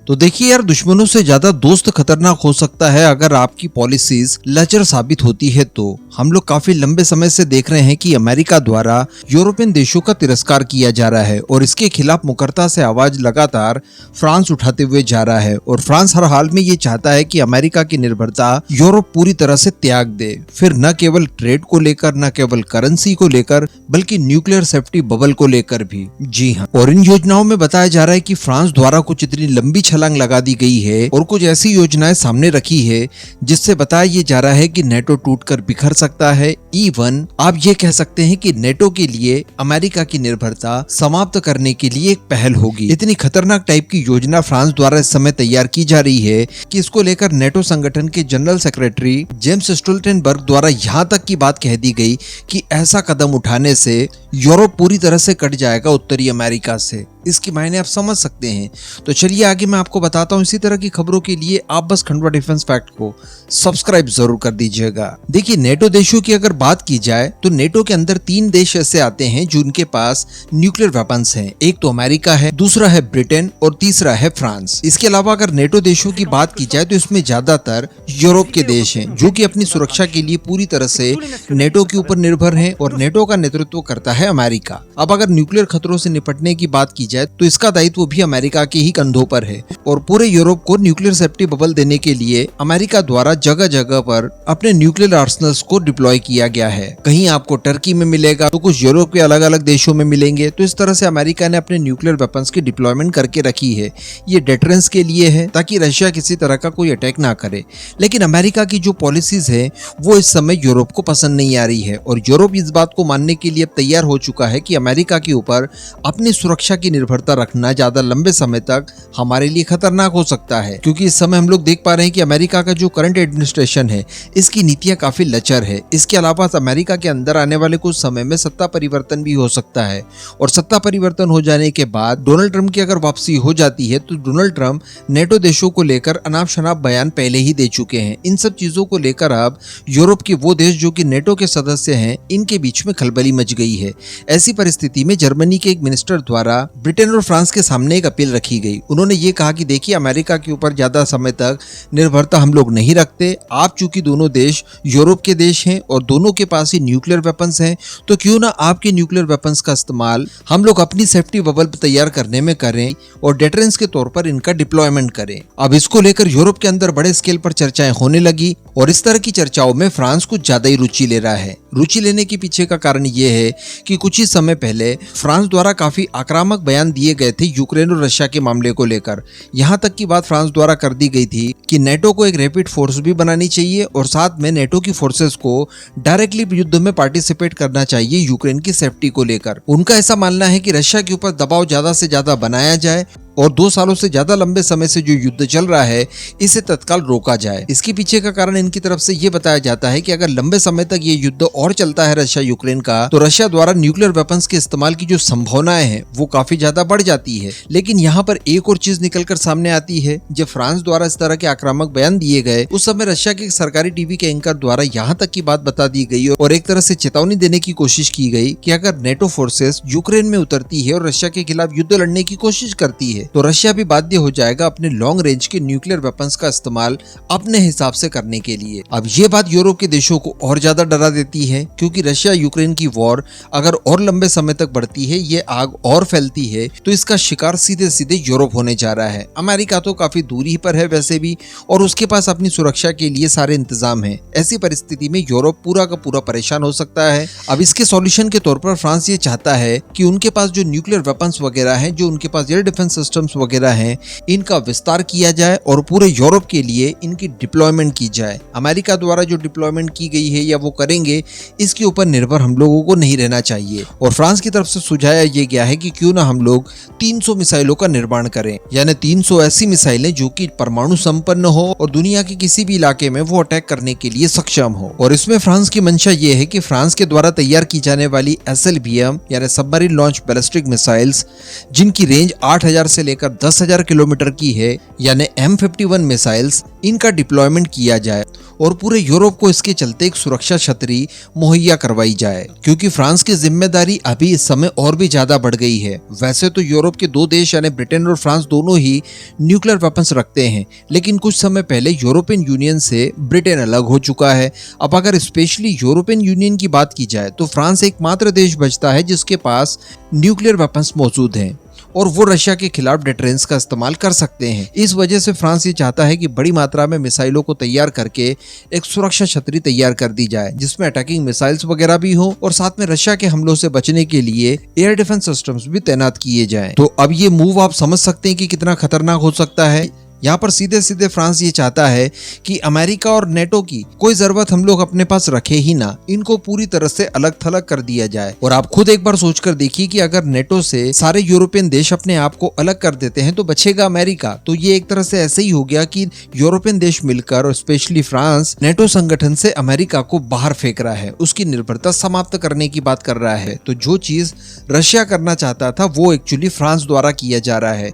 तो देखिए यार, दुश्मनों से ज्यादा दोस्त खतरनाक हो सकता है अगर आपकी पॉलिसीज लचर साबित होती है। तो हम लोग काफी लंबे समय से देख रहे हैं कि अमेरिका द्वारा यूरोपियन देशों का तिरस्कार किया जा रहा है और इसके खिलाफ मुकरता से आवाज लगातार फ्रांस उठाते हुए जा रहा है। और फ्रांस हर हाल में ये चाहता है कि अमेरिका की निर्भरता यूरोप पूरी तरह से त्याग दे, फिर न केवल ट्रेड को लेकर, न केवल करेंसी को लेकर, बल्कि न्यूक्लियर सेफ्टी बबल को लेकर भी। जी हाँ, और इन योजनाओं में बताया जा रहा है कि फ्रांस द्वारा कुछ इतनी लंबी छलांग लगा दी गई है और कुछ ऐसी योजनाएं सामने रखी है जिससे बताया ये जा रहा है कि नेटो टूटकर बिखर सकता है। इवन आप ये कह सकते हैं कि नेटो के लिए अमेरिका की निर्भरता समाप्त करने के लिए एक पहल होगी। इतनी खतरनाक टाइप की योजना फ्रांस द्वारा इस समय तैयार की जा रही है कि इसको लेकर नेटो संगठन के जनरल सेक्रेटरी जेम्स स्टोल्टेनबर्ग द्वारा यहाँ तक की बात कह दी गई कि ऐसा कदम उठाने से यूरोप पूरी तरह से कट जाएगा उत्तरी अमेरिका से। इसकी मायने आप समझ सकते हैं। तो चलिए आगे मैं आपको बताता हूँ। इसी तरह की खबरों के लिए आप बस खंडवा डिफेंस फैक्ट को सब्सक्राइब जरूर कर दीजिएगा। देखिए, नेटो देशों की अगर बात की जाए तो नेटो के अंदर 3 देश ऐसे आते हैं जिनके पास न्यूक्लियर वेपन्स हैं। एक तो अमेरिका है, दूसरा है ब्रिटेन और तीसरा है फ्रांस। इसके अलावा अगर नेटो देशों की बात की जाए तो इसमें ज्यादातर यूरोप के देश हैं जो कि अपनी सुरक्षा के लिए पूरी तरह से नेटो के ऊपर निर्भर हैं और नेटो का नेतृत्व करता है अमेरिका। अब अगर न्यूक्लियर खतरों से निपटने की बात की जाए तो इसका दायित्व भी अमेरिका के ही कंधों पर है और पूरे यूरोप को न्यूक्लियर सेफ्टी बबल देने के लिए अमेरिका द्वारा जगह जगह पर अपने न्यूक्लियर आर्सनल्स को डिप्लॉय किया गया है। कहीं आपको टर्की में मिलेगा तो कुछ यूरोप के अलग अलग देशों में मिलेंगे। तो इस तरह से अमेरिका ने अपने न्यूक्लियर वेपन्स की डिप्लॉयमेंट करके रखी है। ये डेटरेंस के लिए है ताकि रशिया किसी तरह का कोई अटैक ना करे। लेकिन अमेरिका की जो पॉलिसीज है वो इस समय यूरोप को पसंद नहीं आ रही है और यूरोप इस बात को मानने के लिए अब तैयार हो चुका है कि अमेरिका के ऊपर अपनी सुरक्षा की निर्भरता रखना ज्यादा लंबे समय तक हमारे लिए खतरनाक हो सकता है। क्योंकि इस समय हम लोग देख पा रहे हैं कि अमेरिका का जो करंट एडमिनिस्ट्रेशन है इसकी नीतियां काफी लचर है। इसके अलावा अमेरिका के अंदर आने वाले कुछ समय में सत्ता परिवर्तन भी हो सकता है और सत्ता परिवर्तन हो जाने के बाद डोनाल्ड ट्रंप की अगर वापसी हो जाती है तो डोनाल्ड ट्रंप नेटो देशों को लेकर अनाप शनाप बयान पहले ही दे चुके हैं। इन सब चीजों को लेकर अब यूरोप के वो देश जो कि नेटो के सदस्य हैं इनके बीच में खलबली मच गई है। ऐसी परिस्थिति में जर्मनी के एक मिनिस्टर द्वारा ब्रिटेन और फ्रांस के सामने एक अपील रखी गई। उन्होंने ये कहा कि देखिए, अमेरिका के ऊपर ज्यादा समय तक निर्भरता हम लोग नहीं रखते। आप चूंकि दोनों देश यूरोप के देश हैं और दोनों के पास ही न्यूक्लियर वेपन्स हैं, तो क्यों ना आपके न्यूक्लियर वेपन्स का इस्तेमाल हम लोग अपनी सेफ्टी बबल तैयार करने में करें और डेटरेंस के तौर पर इनका डिप्लॉयमेंट करें। अब इसको लेकर यूरोप के अंदर बड़े स्केल पर चर्चाएं होने लगी और इस तरह की चर्चाओं में फ्रांस कुछ ज्यादा ही रुचि ले रहा है। रुचि लेने के पीछे का कारण ये है कि कुछ ही समय पहले फ्रांस द्वारा काफी आक्रामक बयान दिए गए थे यूक्रेन और रशिया के मामले को लेकर। यहाँ तक की बात फ्रांस द्वारा कर दी गई थी कि नेटो को एक रैपिड फोर्स भी बनानी चाहिए और साथ में नेटो की फोर्सेस को डायरेक्टली युद्ध में पार्टिसिपेट करना चाहिए यूक्रेन की सेफ्टी को लेकर। उनका ऐसा मानना है कि रशिया के ऊपर दबाव ज्यादा से ज्यादा बनाया जाए और 2 सालों से ज्यादा लंबे समय से जो युद्ध चल रहा है इसे तत्काल रोका जाए। इसके पीछे का कारण इनकी तरफ से ये बताया जाता है कि अगर लंबे समय तक ये युद्ध और चलता है रशिया यूक्रेन का, तो रशिया द्वारा न्यूक्लियर वेपन्स के इस्तेमाल की जो संभावनाएं हैं वो काफी ज्यादा बढ़ जाती है। लेकिन यहाँ पर एक और चीज निकलकर सामने आती है। जब फ्रांस द्वारा इस तरह के आक्रामक बयान दिए गए उस समय रशिया के सरकारी टीवी के एंकर द्वारा यहाँ तक की बात बता दी गई और एक तरह से चेतावनी देने की कोशिश की गई कि अगर नेटो फोर्सेस यूक्रेन में उतरती है और रशिया के खिलाफ युद्ध लड़ने की कोशिश करती है तो रशिया भी बाध्य हो जाएगा अपने लॉन्ग रेंज के न्यूक्लियर वेपन्स का इस्तेमाल अपने हिसाब से करने के लिए। अब ये बात यूरोप के देशों को और ज्यादा डरा देती है क्योंकि रशिया यूक्रेन की वॉर अगर और लंबे समय तक बढ़ती है, ये आग और फैलती है तो इसका शिकार सीधे सीधे यूरोप होने जा रहा है। अमेरिका तो काफी दूरी पर है वैसे भी और उसके पास अपनी सुरक्षा के लिए सारे इंतजाम है। ऐसी परिस्थिति में यूरोप पूरा का पूरा परेशान हो सकता है। अब इसके सॉल्यूशन के तौर पर फ्रांस ये चाहता है कि उनके पास जो न्यूक्लियर वेपन्स वगैरह हैं, जो उनके पास एयर डिफेंस सिस्टम्स वगैरह हैं, इनका विस्तार किया जाए और पूरे यूरोप के लिए इनकी डिप्लॉयमेंट की जाए। अमेरिका द्वारा जो डिप्लॉयमेंट की गई है या वो करेंगे, इसके ऊपर निर्भर हम लोगों को नहीं रहना चाहिए। और फ्रांस की तरफ से सुझाया ये गया है कि क्यों ना हम लोग 300 मिसाइलों का निर्माण करें, यानी 300 ऐसी मिसाइलें जो कि परमाणु संपन्न हो और दुनिया के किसी भी इलाके में वो अटैक करने के लिए सक्षम हो। और इसमें फ्रांस की मंशा ये है कि फ्रांस के द्वारा तैयार की जाने वाली SLBM यानी सबमरीन लॉन्च बैलिस्टिक मिसाइल्स, जिनकी रेंज 8000 से लेकर 10,000 किलोमीटर की है, यानी M51 मिसाइल्स, इनका डिप्लॉयमेंट किया जाए और पूरे यूरोप को इसके चलते एक सुरक्षा छतरी मुहैया करवाई जाए, क्योंकि फ्रांस की जिम्मेदारी अभी इस समय और भी ज्यादा बढ़ गई है। वैसे तो यूरोप के दो देश यानी ब्रिटेन और फ्रांस दोनों ही न्यूक्लियर वेपन्स रखते हैं, लेकिन कुछ समय पहले यूरोपियन यूनियन से ब्रिटेन अलग हो चुका है। अब अगर स्पेशली यूरोपियन यूनियन की बात की जाए तो फ्रांस एकमात्र देश बचता है जिसके पास न्यूक्लियर वेपन्स मौजूद हैं और वो रशिया के खिलाफ डिटरेंस का इस्तेमाल कर सकते हैं। इस वजह से फ्रांस ये चाहता है कि बड़ी मात्रा में मिसाइलों को तैयार करके एक सुरक्षा छतरी तैयार कर दी जाए, जिसमें अटैकिंग मिसाइल्स वगैरह भी हो और साथ में रशिया के हमलों से बचने के लिए एयर डिफेंस सिस्टम्स भी तैनात किए जाएं। तो अब ये मूव आप समझ सकते हैं कि कितना खतरनाक हो सकता है। यहाँ पर सीधे सीधे फ्रांस ये चाहता है कि अमेरिका और नेटो की कोई जरूरत हम लोग अपने पास रखे ही ना, इनको पूरी तरह से अलग थलग कर दिया जाए। और आप खुद एक बार सोचकर देखिए कि अगर नेटो से सारे यूरोपियन देश अपने आप को अलग कर देते हैं तो बचेगा अमेरिका। तो ये एक तरह से ऐसे ही हो गया कि यूरोपियन देश मिलकर और स्पेशली फ्रांस नेटो संगठन से अमेरिका को बाहर फेंक रहा है, उसकी निर्भरता समाप्त करने की बात कर रहा है। तो जो चीज रशिया करना चाहता था वो एक्चुअली फ्रांस द्वारा किया जा रहा है।